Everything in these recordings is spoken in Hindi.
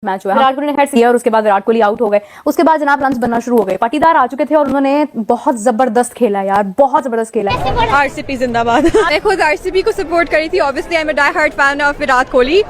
मैच हुआ। विराट कोहली ने खैर किया और उसके बाद विराट कोहली आउट हो गए। उसके बाद जनाब रन्स बनना शुरू हो गए। पाटीदार आ चुके थे और उन्होंने बहुत जबरदस्त खेला यार, बहुत जबरदस्त खेला। आरसीबी जिंदाबाद। मैं खुद आरसीबी को सपोर्ट करी थी। Obviously I am a die hard fan of Virat Kohli.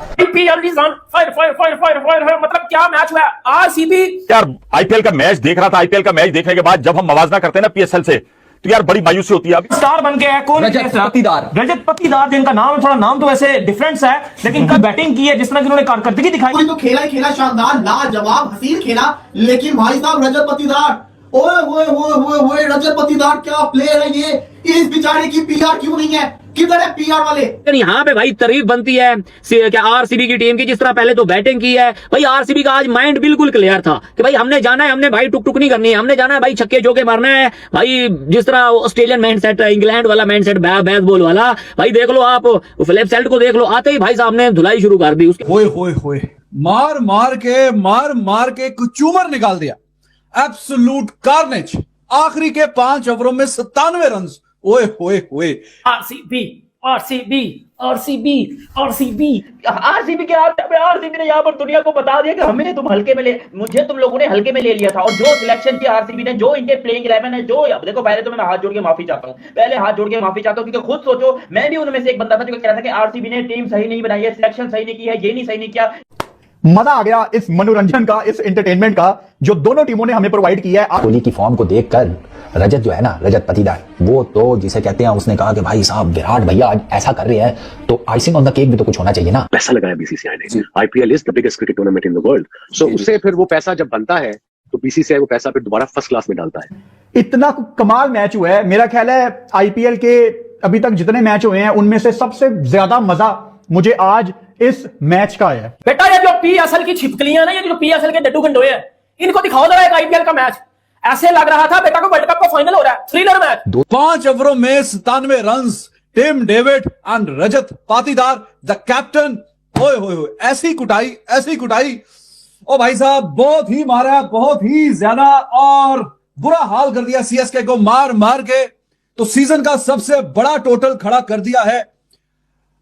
मतलब क्या मैच हुआ आरसीबी। यार आईपीएल का मैच देख रहा था। आईपीएल का मैच देखने के बाद जब हम मवाजना करते हैं ना पीएसएल से, तो यार बड़ी मायूसी होती है। स्टार बन गया है कौन? रजत पतीदार। रजत पतीदार जिनका नाम है, थोड़ा नाम तो वैसे डिफरेंस है, लेकिन कल बैटिंग की है जिस तरह की उन्होंने कारकर्दगी दिखाई। तो खेला ही खेला, शानदार लाजवाब हसीन खेला, लेकिन भाई साहब रजत पतीदार, ओए ओए ओए ओए ओए रजत पतीदार क्या प्लेयर है ये। इस बेचारे की पीआर क्यों नहीं है? किधर है पीआर वाले? यहाँ पे भाई तारीफ बनती है क्या आरसीबी की टीम की, जिस तरह पहले तो बैटिंग की है भाई। आरसीबी का आज माइंड बिल्कुल क्लियर था कि भाई हमने जाना है, हमने भाई टुक टुक नहीं करनी है, हमने जाना है भाई छक्के चौके मारना है भाई। जिस तरह ऑस्ट्रेलियन माइंड सेट है, इंग्लैंड वाला माइंड सेट, बेसबॉल वाला भाई। देख लो आप फिलिप सेल्ट को देख लो, आते ही भाई साहब ने धुलाई शुरू कर दी उसके। होए मार मार के कुचूमर निकाल दिया। Absolute carnage. आखिरी के 5 ओवरों में 97 रन। ओए होए होए। RCB RCB RCB RCB RCB के आरसीबी ने यहाँ पर दुनिया को बता दिया कि हमें तुम हल्के में मुझे तुम लोगों ने हल्के में ले लिया था। और जो सिलेक्शन की आरसीबी ने, जो इनके प्लेइंग 11 है, जो अब देखो, पहले तो मैं हाथ जोड़ के माफी चाहता हूँ, क्योंकि खुद सोचो मैं भी उनमें से एक बंदा था जो कह रहा था कि आरसीबी ने टीम सही नहीं बनाई है, सिलेक्शन सही नहीं की है, ये नहीं सही नहीं किया। मजा आ गया इस मनोरंजन का, इस एंटरटेनमेंट का जो दोनों टीमों ने हमें प्रोवाइड किया है। कोहली की फॉर्म को देखकर रजत जो है ना, रजत पतीदार, वो तो जिसे कहते हैं, उसने कहा कि भाई साहब विराट भैया आज ऐसा कर रहे हैं तो आइसिंग ऑन द केक भी तो कुछ होना चाहिए ना। पैसा लगाया बीसीसीआई ने। IPL is the biggest cricket tournament in the world. So उससे फिर वो पैसा जब बनता है तो बीसीसीआई वो पैसा फिर दोबारा फर्स्ट क्लास में डालता है। इतना कमाल मैच हुआ है। मेरा ख्याल है आईपीएल के अभी तक जितने मैच हुए हैं उनमें से सबसे ज्यादा मजा मुझे आज इस मैच का है। बेटा ये जो पीएसएल की छिपकलियां ना, ये जो पीएसएल के डड्डू गंडोए हैं, इनको दिखाओ जरा एक आईपीएल का मैच। ऐसे लग रहा था बेटा को वर्ल्ड कप का फाइनल हो रहा है, थ्रिलर मैच। 5 ओवरों में 97 run. Tim David and Rajat Patidar the captain. ओए होए होए, ऐसी कुटाई। ओ भाई साहब बहुत ही मारा, बहुत ही ज्यादा, और बुरा हाल कर दिया सीएसके को मार के। तो सीजन का सबसे बड़ा टोटल खड़ा कर दिया है।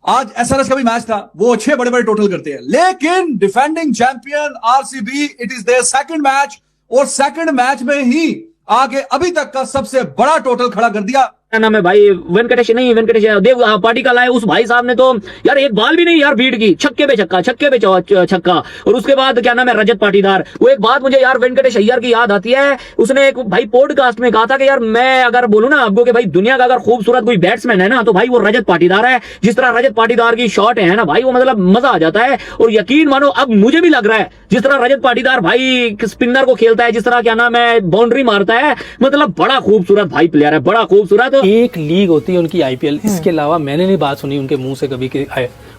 आज एसआरएच का भी मैच था, वो अच्छे बड़े टोटल करते हैं, लेकिन defending champion RCB, it is their second match, और सेकंड मैच में ही आगे अभी तक का सबसे बड़ा टोटल खड़ा कर दिया। क्या नाम है भाई, वेंकटेश देव पार्टी का लाए। उस भाई साहब ने तो यार एक बाल भी नहीं यार बीट की, छक्के पे छक्का। और उसके बाद क्या नाम है, रजत पाटीदार। वो एक बात मुझे यार वेंकटेश अय्यर की याद आती है। उसने एक भाई पॉडकास्ट में कहा था कि यार मैं अगर बोलूं ना आपको कि भाई दुनिया का अगर खूबसूरत कोई बैट्समैन है ना तो भाई वो रजत पाटीदार है। जिस तरह रजत पाटीदार की शॉट है ना भाई, वो मतलब मजा आ जाता है। और यकीन मानो अब मुझे भी लग रहा है जिस तरह रजत पाटीदार भाई स्पिनर को खेलता है, जिस तरह क्या नाम है बाउंड्री मारता है, मतलब बड़ा खूबसूरत भाई प्लेयर है, बड़ा खूबसूरत। एक लीग होती है उनकी आईपीएल, इसके अलावा मैंने नहीं बात सुनी उनके मुंह से कभी कि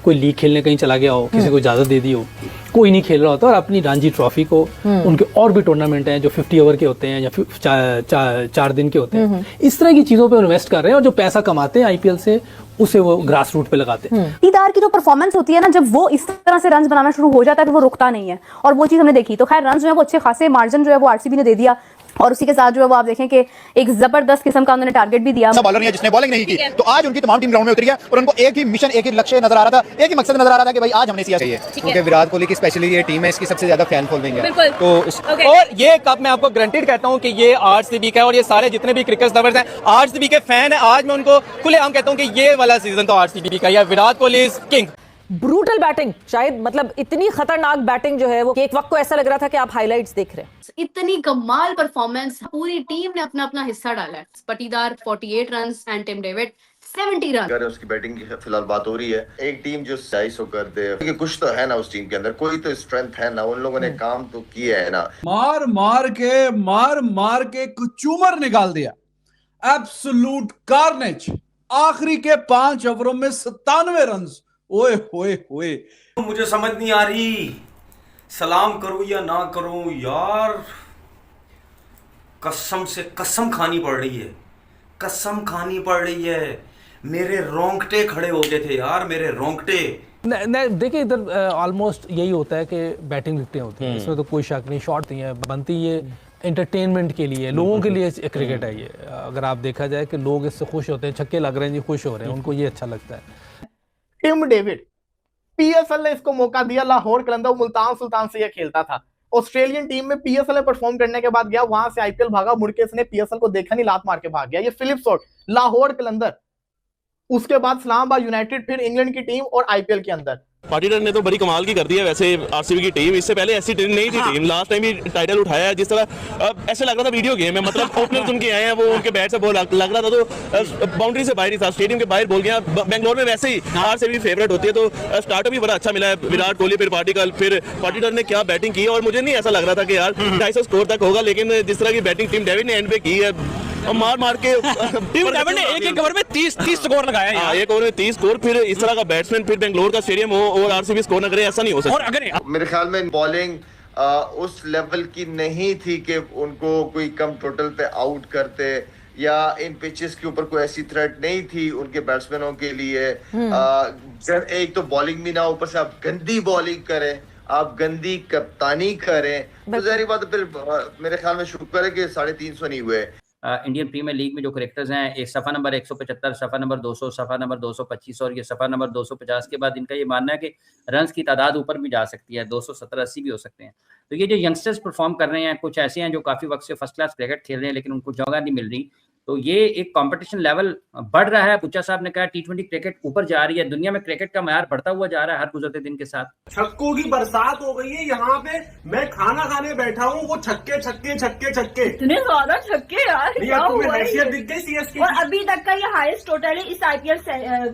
कोई लीग खेलने कहीं चला गया हो, किसी को इजाजत दे दी हो, कोई नहीं खेल रहा होता। और अपनी रणजी ट्रॉफी को, उनके और भी टूर्नामेंट हैं जो 50 ओवर के होते हैं या 4 दिन के होते हैं, इस तरह की चीजों पे इन्वेस्ट कर रहे हैं। और जो पैसा कमाते हैं आईपीएल से उसे वो ग्रास रूट पे लगाते हैं। पतीदार की जो परफॉर्मेंस होती है ना, जब वो इस तरह से रन बनाना शुरू हो जाता है तो वो रुकता नहीं है, और वो चीज हमने देखी। तो खैर रन जो है वो अच्छे खासे मार्जिन जो है वो आरसीबी ने दे दिया, और उसी के साथ जो है वो आप देखें कि एक जबरदस्त किस्म का उन्होंने टारगेट भी दिया। बॉलर नहीं है जिसने बॉलिंग नहीं की, तो आज उनकी तमाम टीम ग्राउंड में उतरी है और उनको एक ही मिशन, एक ही लक्ष्य नजर आ रहा था, एक ही मकसद नजर आ रहा था कि भाई आज हमने सीएस चाहिए, क्योंकि विराट कोहली की स्पेशली ये टीम है, इसकी सबसे ज्यादा फैन फॉलोइंग है। तो और ये कप मैं आपको गारंटीड कहता हूँ कि ये आरसीबी का है, और ये सारे जितने भी क्रिकेट लवर्स हैं आरसीबी के फैन है। आज मैं उनको खुलेआम कहता हूँ कि ये वाला सीजन तो आरसीबी का, या Virat Kohli is king. Brutal batting, शायद मतलब इतनी खतरनाक बैटिंग जो है वो एक वक्त को ऐसा लग रहा था कि आप हाइलाइट्स देख रहे हैं। इतनी कमाल परफॉर्मेंस, पूरी टीम ने अपना अपना हिस्सा डाला है। Patidar 48 run and Tim David 70 run. अगर उसकी बैटिंग की फिलहाल बात हो रही है, एक टीम जो 250 कर दे, क्योंकि कुछ तो है ना उस टीम के अंदर, कोई तो स्ट्रेंथ है ना, उन लोगों ने काम तो किया है ना। मार के कुचूमर निकाल दिया। Absolute carnage. आखिरी के 5 ओवरों में 97 रन। ओए होए होए। मुझे समझ नहीं आ रही सलाम करूं या ना करूं यार। कसम से कसम खानी पड़ रही है। मेरे रोंगटे खड़े हो गए थे यार, मेरे रोंगटे। देखिए इधर ऑलमोस्ट यही होता है कि बैटिंग विकेटें होती हैं, इसमें तो कोई शक नहीं। शॉट नहीं है बनती, ये एंटरटेनमेंट के लिए, लोगों के लिए क्रिकेट है ये। अगर आप देखा जाए कि लोग इससे खुश होते हैं, छक्के लग रहे हैं जी, खुश हो रहे हैं, उनको ये अच्छा लगता है। टिम डेविड पीएसएल ने इसको मौका दिया। लाहौर कलंदर मुल्तान सुल्तान से यह खेलता था, ऑस्ट्रेलियन टीम में पीएसएल में परफॉर्म करने के बाद गया, वहां से आईपीएल भागा, मुड़ के इसने पीएसएल को देखा नहीं, लात मार के भाग गया। ये फिलिप शॉट, लाहौर कलंदर, उसके बाद इस्लामाबाद यूनाइटेड, फिर इंग्लैंड की टीम और आईपीएल के अंदर। पाटीदार ने तो बड़ी कमाल की कर दी है वैसे आरसीबी की टीम, इससे पहले ऐसी टीम नहीं थी। टीम लास्ट टाइम भी टाइटल उठाया है, जिस तरह ऐसे लग रहा था वीडियो गेम है, मतलब ओपनर्स उनके आए हैं, वो उनके बैट से बॉल लग रहा था तो बाउंड्री से बाहर ही था, स्टेडियम के बाहर बोल गया। बेंगलोर में वैसे ही आरसीबी फेवरेट होती है, तो स्टार्टअप भी बड़ा अच्छा मिला है, विराट कोहली फिर पाटीदार ने क्या बैटिंग की, और मुझे नहीं ऐसा लग रहा था कि यार 250 स्कोर तक होगा, लेकिन जिस तरह की बैटिंग टीम डेविड ने एंड पे की है, मार के टीम डेविड ने एक ओवर में 30 स्कोर लगाया है, एक ओवर में 30 स्कोर। फिर इस तरह का बैट्समैन फिर बेंगलोर का स्टेडियम हो और आरसीबी स्कोर न करे, ऐसा नहीं हो सकता। और अगर मेरे ख्याल में बॉलिंग उस लेवल की नहीं थी कि उनको कोई कम टोटल पे आउट करते, या इन पिचेस के ऊपर कोई ऐसी थ्रेट नहीं थी उनके बैट्समैनों के लिए। एक तो बॉलिंग भी ना, ऊपर से आप गंदी बॉलिंग करें, आप गंदी कप्तानी करें, तो जाहिर बात है फिर मेरे ख्याल में शुक्र है कि 350 नहीं हुए। इंडियन प्रीमियर लीग में जो करेक्टर्स हैं, एक सफ़ा नंबर 175, सफ़ा नंबर 200, सफ़ा नंबर 225 और ये सफ़ा नंबर 250 के बाद इनका ये मानना है कि रन्स की तादाद ऊपर भी जा सकती है, 270-80 भी हो सकते हैं। तो ये जो यंगस्टर्स परफॉर्म कर रहे हैं, कुछ ऐसे हैं जो काफ़ी वक्त से फर्स्ट क्लास क्रिकेट खेल रहे हैं लेकिन उनको जगह नहीं मिल रही, तो ये एक कंपटीशन लेवल बढ़ रहा है। पुच्चा साहब ने कहा टी20 क्रिकेट ऊपर जा रही है, दुनिया में क्रिकेट का म्यार बढ़ता हुआ जा रहा है हर गुजरते दिन के साथ। छक्कों की बरसात हो गई है यहाँ पे, मैं खाना खाने बैठा हूँ, वो छक्के छक्के छक्के छक्के, इतने ज्यादा छक्के यार, क्या हुआ है? हैसियत दिख गई सीएसके और अभी तक का ये हाईएस्ट टोटल है इस आईपीएल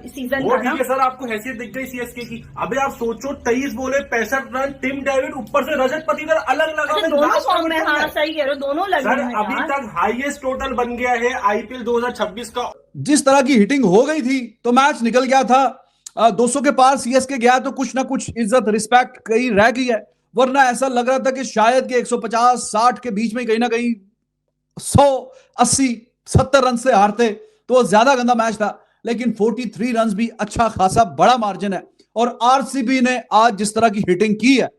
सीजन वो का। ठीक है सर, आपको हैसियत दिख गई सीएसके की। अबे आप सोचो 23 बोले 65 रन, टिम डेविड ऊपर से रजत पाटीदार अलग लगा, दोनों फॉर्म में। हाँ सही कह रहे हो, दोनों लगे सर। अभी तक हाईएस्ट टोटल बन गया है आईपीएल 2026 का। जिस तरह की हिटिंग हो गई थी तो मैच निकल गया था। 200 के पार सीएसके गया तो कुछ ना कुछ इज्जत रिस्पेक्ट कहीं रह गई है, वरना ऐसा लग रहा था कि शायद कि 150-60 के बीच में कहीं ना कहीं 100-80-70 रन से हारते तो वो ज्यादा गंदा मैच था। लेकिन 43 रन भी अच्छा खासा बड़ा मार्जिन है, और आरसीबी ने आज जिस तरह की हिटिंग की है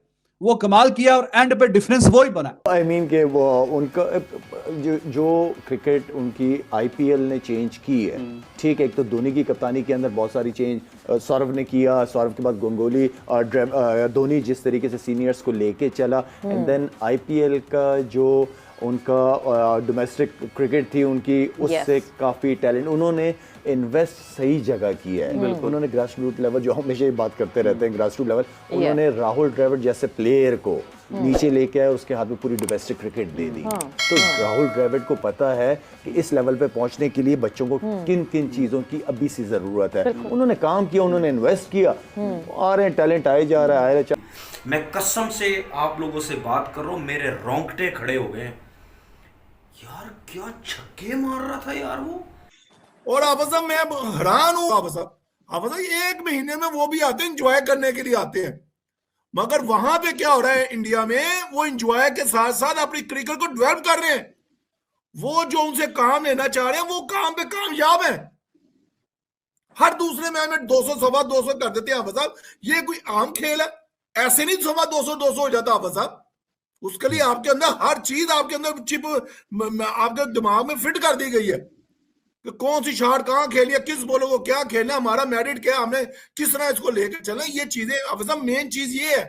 वो कमाल किया, और एंड पे डिफरेंस वो ही बना। आई मीन के वो उनका जो क्रिकेट उनकी आईपीएल ने चेंज की है, ठीक है। एक तो धोनी की कप्तानी के अंदर बहुत सारी चेंज सौरव ने किया, सौरव के बाद गंगोली और धोनी जिस तरीके से सीनियर्स को लेके चला, एंड देन आईपीएल का जो उनका डोमेस्टिक क्रिकेट थी उनकी, उससे काफ़ी टैलेंट उन्होंने इन्वेस्ट सही जगह की है। उन्होंने ग्रास रूट लेवल, जो हमेशा ही बात करते रहते हैं ग्रास रूट लेवल, उन्होंने राहुल द्रविड़ जैसे प्लेयर को नीचे लेके आए, उसके हाथ में पूरी डोमेस्टिक क्रिकेट दे दी। तो राहुल द्रविड़ को पता है कि इस लेवल पे पहुंचने के लिए बच्चों को किन किन चीज़ों की अभी से ज़रूरत है। उन्होंने काम किया, उन्होंने इन्वेस्ट किया, आ रहे हैं, टैलेंट आए जा रहा है। मैं कसम से आप लोगों से बात कर रहा हूँ, मेरे रोंगटे खड़े हो गए यार, क्या छक्के मार रहा था यार वो। और हाफिज साहब मैं हैरान हूँ, हाफिज साहब 1 महीने में वो भी आते हैं एंजॉय करने के लिए आते हैं, मगर वहां पे क्या हो रहा है इंडिया में, वो एंजॉय के साथ साथ अपनी क्रिकेट को डेवलप कर रहे हैं। वो जो उनसे काम लेना चाह रहे हैं वो काम पे कामयाब है। हर दूसरे मैच में 200 सवा 200 कर देते हैं हाफिज साहब। ये कोई आम खेल है? ऐसे नहीं सवा 200 हो जाता हाफिज साहब। उसके लिए आपके अंदर हर चीज, आपके अंदर चिप आपके दिमाग में फिट कर दी गई है कि कौन सी शॉट कहां खेली है, किस बॉलर को क्या खेलना, हमारा मैरिट क्या, हमने किस तरह इसको लेकर चलना। ये चीजें अब सब मेन चीज ये है।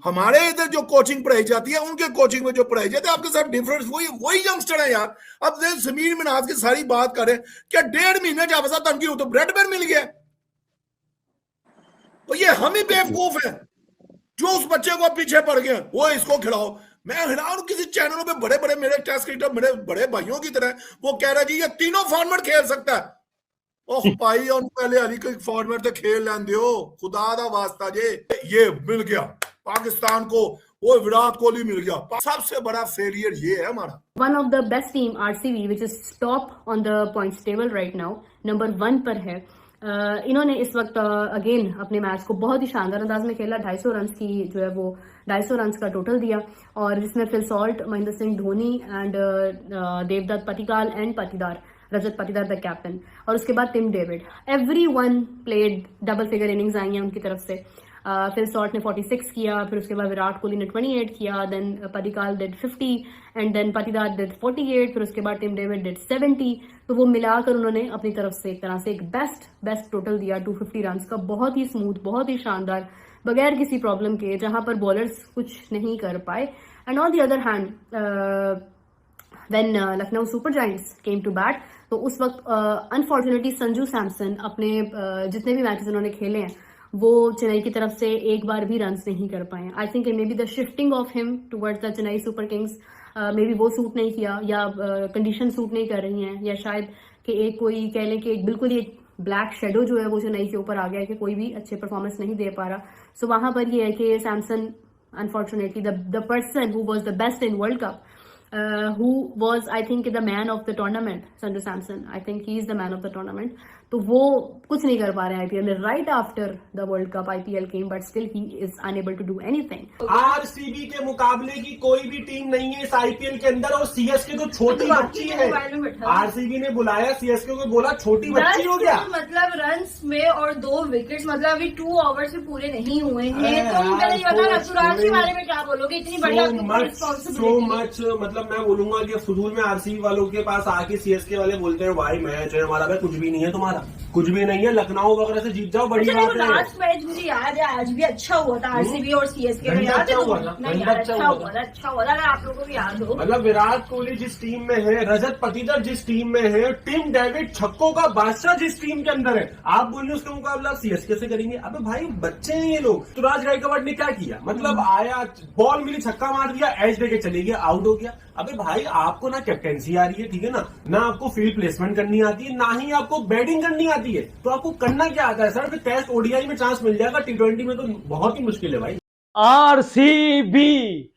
हमारे इधर जो कोचिंग पढ़ाई जाती है, उनके कोचिंग में जो पढ़ाई जाती है, आपके साथ डिफरेंस वही यंगस्टर है यार। अब समीर मिनाज की सारी बात करें, क्या 1.5 महीने जब साथ तनकी हो तो ब्रेड पर मिल गया, और ये हम ही बेवकूफ है जो उस बच्चे को पीछे पड़ गए, वो इसको खिलाओ। मैं हैरान हूं, किसी चैनलों पे बड़े बड़े मेरे टेस्ट क्रिकेटर, मेरे बड़े भाइयों की तरह वो कह रहा जी ये तीनों फॉर्मेट खेल सकता है। ओह भाई, और पहले अली कोई फॉर्मेट तो खेल लें दियो, खुदा दा वास्ता जे। ये मिल गया पाकिस्तान को, वो विराट कोहली मिल गया। सबसे बड़ा फेलियर ये है हमारा। One of the best team RCB which is top on the points table right now, number 1 पर है। इन्होंने इस वक्त अगेन अपने मैच को बहुत ही शानदार अंदाज में खेला। 250 रन की जो है वो 250 रन का टोटल दिया, और जिसमें Phil Salt, Mahendra Singh Dhoni and Devdutt Padikkal and Patidar, Rajat Patidar the captain, और उसके बाद Tim David. Everyone played, double figure innings आई हैं उनकी तरफ से। फिर सॉल्ट ने 46 किया, फिर उसके बाद विराट कोहली ने 28 किया, then Padikkal did 50 and then Patidar did 48, फिर उसके बाद टिम डेविड डिड 70। तो वो मिलाकर उन्होंने अपनी तरफ से एक तरह से एक बेस्ट टोटल दिया 250 रन का, बहुत ही स्मूथ, बहुत ही शानदार, बगैर किसी प्रॉब्लम के, जहां पर बॉलर्स कुछ नहीं कर पाए। And on the other hand when Lucknow Super Giants came to bat, तो उस वक्त अनफॉर्चुनेटली संजू सैमसन अपने जितने भी मैचेस उन्होंने खेले हैं वो चेन्नई की तरफ से एक बार भी रन्स नहीं कर पाए। I think may be the shifting of him towards the Chennai super Kings may be वो सूट नहीं किया, या कंडीशन सूट नहीं कर रही हैं, या शायद कि एक कोई कह लें कि एक बिल्कुल ही एक ब्लैक शेडो जो है वो चेन्नई के ऊपर आ गया है कि कोई भी अच्छे परफॉर्मेंस नहीं दे पा रहा। सो वहां पर ये है कि Samson unfortunately the person who was the best in world cup, who was I think the man of the tournament, Sanju Samson, I think he is the man of the tournament, तो वो कुछ नहीं कर पा रहे हैं आईपीएल में right after the World Cup IPL came, but still he is unable to do anything. RCB के मुकाबले की कोई भी टीम नहीं है इस आईपीएल के अंदर, और सीएसके तो छोटी बच्ची है। आरसीबी ने बुलाया सीएसके को, बोला छोटी बच्ची हो क्या, मतलब रन्स में और 2 विकेट्स, मतलब अभी 2 ओवर्स में पूरे नहीं हुए हैं। तो मुझे ये बता ऋतुराज के बारे में क्या बोलोगे, इतनी बढ़िया सो मच, मतलब मैं बोलूंगा कि फजूल में आरसीबी वालों के पास आके सीएसके वाले बोलते हैं भाई मैच है हमारा, कुछ भी नहीं है तुम्हारा, कुछ भी नहीं है, लखनऊ वगैरह से जीत जाओ, बड़ी बात है। लास्ट मैच मुझे याद है आज भी अच्छा हुआ था आरसीबी और सीएसके का, याद है? नहीं यार अच्छा हुआ था, अगर आप लोगों को याद हो। मतलब विराट कोहली जिस टीम में है, रजत पाटीदार जिस टीम में है, टिम डेविड छक्कों का बादशाह जिस टीम के अंदर है, आप बोल रहे उसका मुकाबला सीएसके से करेंगे? अबे भाई बच्चे हैं ये लोग। ऋतुराज गायकवाड़ ने क्या किया, मतलब आया, बॉल मिली, छक्का मार दिया, एज देके चले गया, आउट हो गया। अबे भाई आपको ना कैप्टेंसी आ रही है, ठीक है ना आपको फील्ड प्लेसमेंट करनी आती है, ना ही आपको बैटिंग करनी आती है, तो आपको करना क्या आता है सर? फिर टेस्ट ओडीआई में चांस मिल जाएगा, टी20 में तो बहुत ही मुश्किल है भाई। आरसीबी।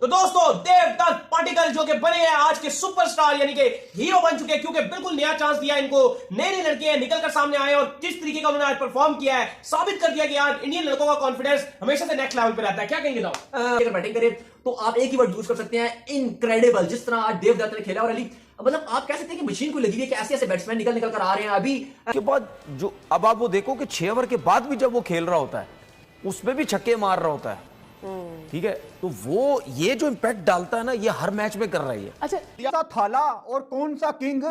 तो दोस्तों देवदत्त पाटिकल जो के बने हैं आज के सुपरस्टार यानी कि हीरो बन चुके हैं, क्योंकि बिल्कुल नया चांस दिया इनको, नए लड़के हैं निकलकर सामने आए और किस तरीके का उन्होंने आज परफॉर्म किया है, साबित कर दिया कि यार इंडियन लड़कों का कॉन्फिडेंस हमेशा से नेक्स्ट लेवल पे रहता है। क्या कहेंगे साहब? अगर बैटिंग करें तो आप एक ही वर्ड यूज कर सकते हैं, इनक्रेडिबल। जिस तरह आज देवदत्त ने खेला, और अली मतलब आप कह सकते हैं कि मशीन को लगी हुई है कि ऐसे ऐसे बैट्समैन निकल कर आ रहे हैं अभी के बाद। जो अब आप वो देखो कि 6 ओवर के बाद भी जब वो खेल रहा होता है उसमें भी छक्के मार रहा होता है, ठीक है, तो वो ये जो इंपैक्ट डालता है ना, ये हर मैच में कर रही है। अच्छा थाला और कौन सा किंग,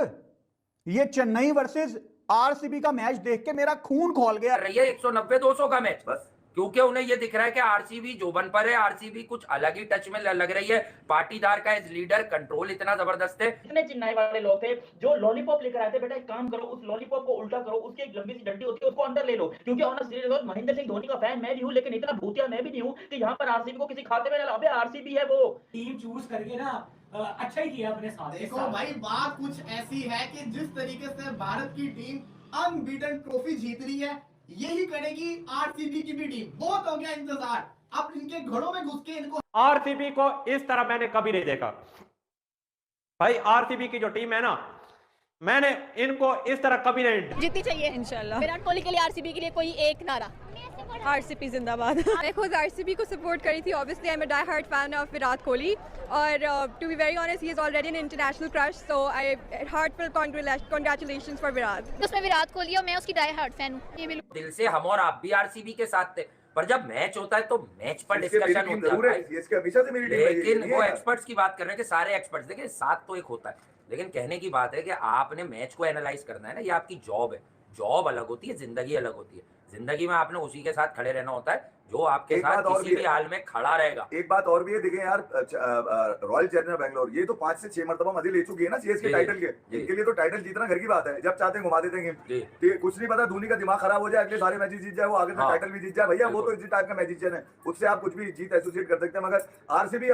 ये चेन्नई वर्सेस आरसीबी का मैच देख के मेरा खून खौल गया। रही है 190-200 का मैच, बस क्योंकि उन्हें ये दिख रहा है कि आरसीबी जोबन पर है, आरसीबी कुछ अलग ही टच में लग रही है। पाटीदार का एज लीडर कंट्रोल इतना जबरदस्त है। इतने चेन्नई वाले लोग थे जो लॉलीपॉप लेकर आए थे, बेटा एक काम करो, उस लॉलीपॉप को उल्टा करो, उसकी एक लंबी सी डंडी होती है उसको अंदर ले लो, क्योंकि ऑन सीरियस महेंद्र सिंह धोनी का फैन मैं भी हूं, लेकिन इतना भूतिया मैं भी नहीं हूं कि यहां पर आरसीबी को किसी खाते में ना लाओ। आरसीबी है वो टीम चूज करके ना अच्छा ही किया अपने साथ। देखो भाई बात कुछ ऐसी है कि जिस तरीके से भारत की टीम अनबीटन ट्रॉफी जीत रही है, यही करेगी आरसीबी की भी टीम। बहुत हो गया इंतजार, अब इनके घरों में घुस के इनको। आरसीबी को इस तरह मैंने कभी नहीं देखा भाई। आरसीबी की जो टीम है ना, मैंने इनको इस तरह कभी नहीं। जीतनी चाहिए इंशाल्लाह। विराट कोहली के लिए आरसीबी के लिए कोई एक नारा। आरसीबी जिंदाबाद। मैं खुद आरसीबी को सपोर्ट करी थी। Obviously I am a die hard fan of Virat Kohli, और to be very honest he is already an international crush, so I heartful congratulations for Virat. उसमें विराट कोहली और मैं उसकी डाई हार्ड फैन हूं, ये बिल्कुल दिल से हम और आप भी आरसीबी के साथ थे, पर जब मैच होता है तो मैच पर डिस्कशन होता है। लेकिन वो एक्सपर्ट्स की बात कर रहे हैं कि सारे एक्सपर्ट्स, देखिए साथ तो एक होता है, लेकिन कहने की बात है कि आपने मैच को एनालाइज करना है ना, ये आपकी जॉब है। जॉब अलग होती है, जिंदगी अलग होती है। जिंदगी में आपने उसी के साथ खड़े रहना होता है जो आपके साथ किसी भी हाल में खड़ा रहेगा। एक बात और भी है, देखें यार, रॉयल चैलेंजर्स बैंगलोर ये तो 5 से 6 मरतबा मजे ले चुकी है ना सीएसके टाइटल के। इनके लिए तो टाइटल जीतना घर की बात है, जब चाहते हैं घुमा देते हैं गेम। कुछ नहीं पता, धोनी का दिमाग खराब हो जाए, अगले सारे मैच जीत जाए, वो आगे टाइटल भी जीत जाए, भैया वो तो इसी टाइप का मैजिशियन है, उससे आप कुछ भी जीत एसोसिएट कर सकते हैं। मगर आरसीबी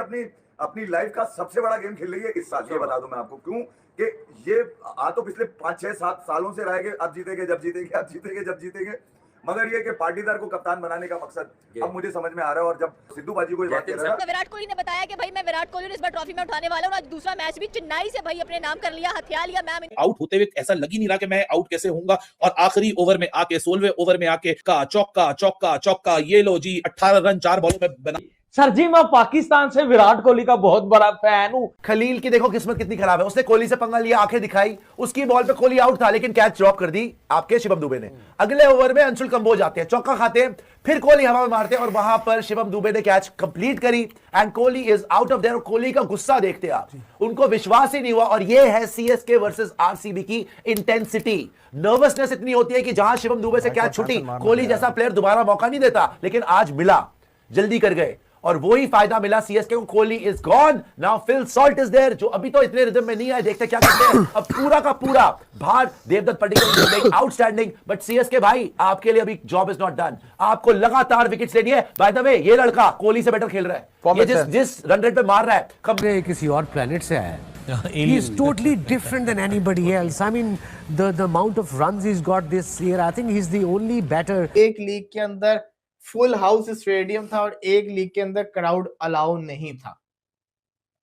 अपनी लाइफ का सबसे बड़ा गेम खेल रही है इस साल। ये बता दूं मैं आपको क्यों, कि ये आ तो पिछले 5, 6, 7 सालों से रह गए, अब जीतेंगे जब जीतेंगे, अब जीतेंगे जब जीतेंगे। मगर ये कि पाटीदार को कप्तान बनाने का मकसद अब मुझे समझ में आ रहा है। और जब सिद्धू बाजी को इस बात कह रहा था, विराट कोहली ने बताया कि भाई मैं विराट कोहली इस बार ट्रॉफी में उठाने वाला हूं। आज दूसरा मैच भी चेन्नई से भाई अपने नाम कर लिया, हथिया लिया। मैं आउट होते हुए ऐसा लग ही नहीं रहा कि मैं आउट कैसे होऊंगा, और आखिरी ओवर में आके 16वें ओवर में आके का चौका चौका चौका, ये लो जी 18 रन 4 बॉलों में बना। सर जी मैं पाकिस्तान से विराट कोहली का बहुत बड़ा फैन हूं। खलील की देखो किस्मत कितनी खराब है, उसने कोहली से पंगा लिया, आंखें दिखाई, उसकी बॉल पे कोहली आउट था लेकिन कैच ड्रॉप कर दी आपके शिवम दुबे ने। अगले ओवर में अंशुल कंबोज आते हैं, चौका खाते हैं, फिर कोहली हवा में मारते हैं और वहां पर शिवम दुबे ने कैच कंप्लीट करी and Kohli is out of their. और कोहली का गुस्सा देखते आप, उनको विश्वास ही नहीं हुआ। और ये है सीएसके वर्सेस आरसीबी की इंटेंसिटी। नर्वसनेस इतनी होती है कि जहां शिवम दुबे से कैच छूटी, कोहली जैसा प्लेयर दोबारा मौका नहीं देता, लेकिन आज मिला, जल्दी कर गए और वही फायदा मिला सीएसके को। Kohli is gone, now Phil Salt is there, जो अभी तो इतने रिदम में नहीं आए, देखते क्या करते हैं। अब पूरा का पूरा भार Devdutt Padikkal outstanding, but CSK भाई आपके लिए अभी जॉब इज नॉट डन। आपको लगातार विकेट्स लेनी है। बाय द वे ये लड़का कोहली से बेटर खेल रहा है, ये जिस रन रेट पे मार रहा है किसी और प्लेनेट से आया है। He is totally different than anybody else. I mean, the amount of runs he's got this year, I think he's the only better. एक लीग के अंदर फुल हाउस स्टेडियम था और एक लीग के अंदर क्राउड अलाउ नहीं था।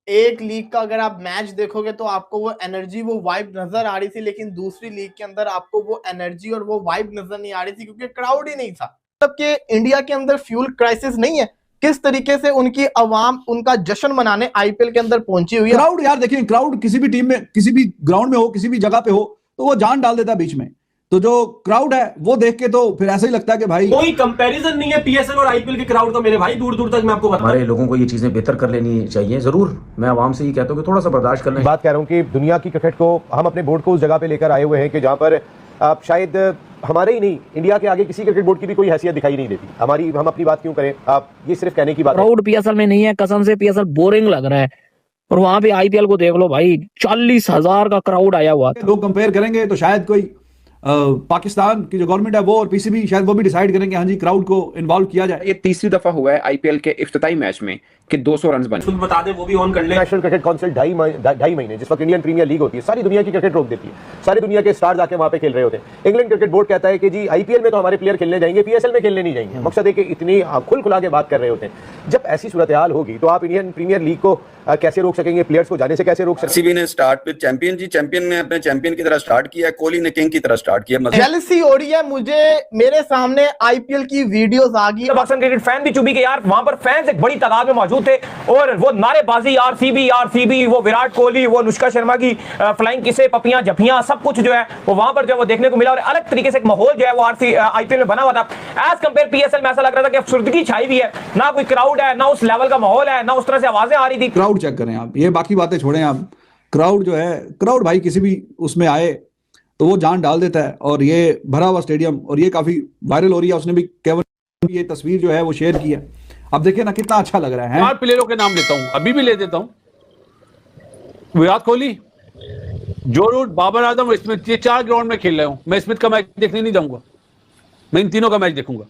एक लीग का अगर आप मैच देखोगे तो आपको वो एनर्जी, वो वाइब नजर आ रही थी, लेकिन दूसरी लीग के अंदर आपको वो एनर्जी और वो वाइब नजर नहीं आ रही थी क्योंकि क्राउड ही नहीं था। तब के इंडिया के अंदर फ्यूल क्राइसिस नहीं है, किस तरीके से उनकी अवाम उनका जश्न मनाने आईपीएल के अंदर पहुंची हुई है। क्राउड यार देखिए, क्राउड किसी भी टीम में, किसी भी ग्राउंड में हो, किसी भी जगह पे हो, तो वो जान डाल देता है बीच में। तो जो क्राउड है वो देख के तो फिर ऐसा ही लगता है कि भाई कोई कंपैरिजन नहीं है पीएसएल और आईपीएल के क्राउड का मेरे भाई, दूर दूर तक मैं आपको बता। हमारे लोगों को ये चीजें बेहतर कर लेनी चाहिए। जरूर मैं आवाम से ये कहता हूँ कि थोड़ा सा बर्दाश्त कर लें। बात कह रहा हूँ कि दुनिया की क्रिकेट को हम अपने बोर्ड को उस जगह पे लेकर आए हुए हैं कि जहां पर आप शायद हमारे ही नहीं, इंडिया के आगे किसी क्रिकेट बोर्ड की भी कोई हैसियत दिखाई नहीं देती। हमारी, हम अपनी बात क्यों करें, आप ये सिर्फ कहने की बात है। क्राउड पीएसएल में नहीं है, कसम से पीएसएल बोरिंग लग रहा है। और वहां पे आईपीएल को देख लो भाई, 40,000 का क्राउड आया हुआ। लोग कंपेयर करेंगे तो शायद कोई पाकिस्तान की जो गवर्नमेंट है वो और पीसीबी शायद वो भी डिसाइड करेंगे, हाँ जी क्राउड को इन्वॉल्व किया जाए। ये तीसरी दफा हुआ है आईपीएल के इफ्तिताई मैच में कि 200 रन बने। बता दे, वो भी ऑन कर ले। नेशनल क्रिकेट काउंसिल ढाई महीने, जिस वक्त इंडियन प्रीमियर लीग होती है, सारी दुनिया की क्रिकेट रोक देती है। सारी दुनिया के स्टार्स आके वहां पे खेल रहे होते हैं। इंग्लैंड क्रिकेट बोर्ड कहता है कि जी आईपीएल में तो हमारे प्लेयर खेलने जाएंगे, पीएसएल में खेलने नहीं जाएंगे। मकसद है कि इतनी खुला के बात कर रहे होते हैं। जब ऐसी सूरत हाल होगी तो आप इंडियन प्रीमियर लीग को कैसे रोक सकेंगे, प्लेयर्स को जाने से कैसे रोक सकेंगे। आरसीबी ने start with champion ji, champion ने अपने चैंपियन की तरह स्टार्ट किया, कोहली ने किंग की तरह स्टार्ट किया। जेलसी हो रही है मुझे, मेरे सामने आईपीएल की वीडियोस आ गई। पाकिस्तान क्रिकेट फैन भी चुभी के यार, वहां पर फैंस एक बड़ी तादाद में मौजूद थे और वो नारेबाजी आरसीबी आरसीबी, वो विराट कोहली, वो अनुष्का शर्मा की फ्लाइंग किसे, पपियां जपियां, सब कुछ जो है वो वहां पर जो है वो देखने को मिला। और अलग तरीके से एक माहौल जो है वो आईपीएल में बना हुआ था। एज कंपेयर पीएसएल में ऐसा लग रहा था कि अफसुर्दगी छाई हुई है, ना कोई क्राउड है, ना उस लेवल का माहौल है, ना उस तरह से आवाजें आ रही थी। क्राउड चेक करें आप, ये बाकी बातें छोड़ें आप। क्राउड जो है, क्राउड भाई किसी भी उसमें आए तो वो जान डाल देता है। और ये भरा हुआ स्टेडियम, और ये काफी वायरल हो रही है, उसने भी केवल ये तस्वीर जो है वो शेयर की है। अब देखिए ना कितना अच्छा लग रहा है। 4 प्लेयरों के नाम लेता हूं, अभी भी ले देता हूं। विराट कोहली, जो रूट, बाबर आजम, स्मिथ, ये 4 ग्राउंड में खेल रहे हूं। मैं स्मिथ का मैच देखने नहीं जाऊंगा, मैं इन तीनों का मैच देखूंगा।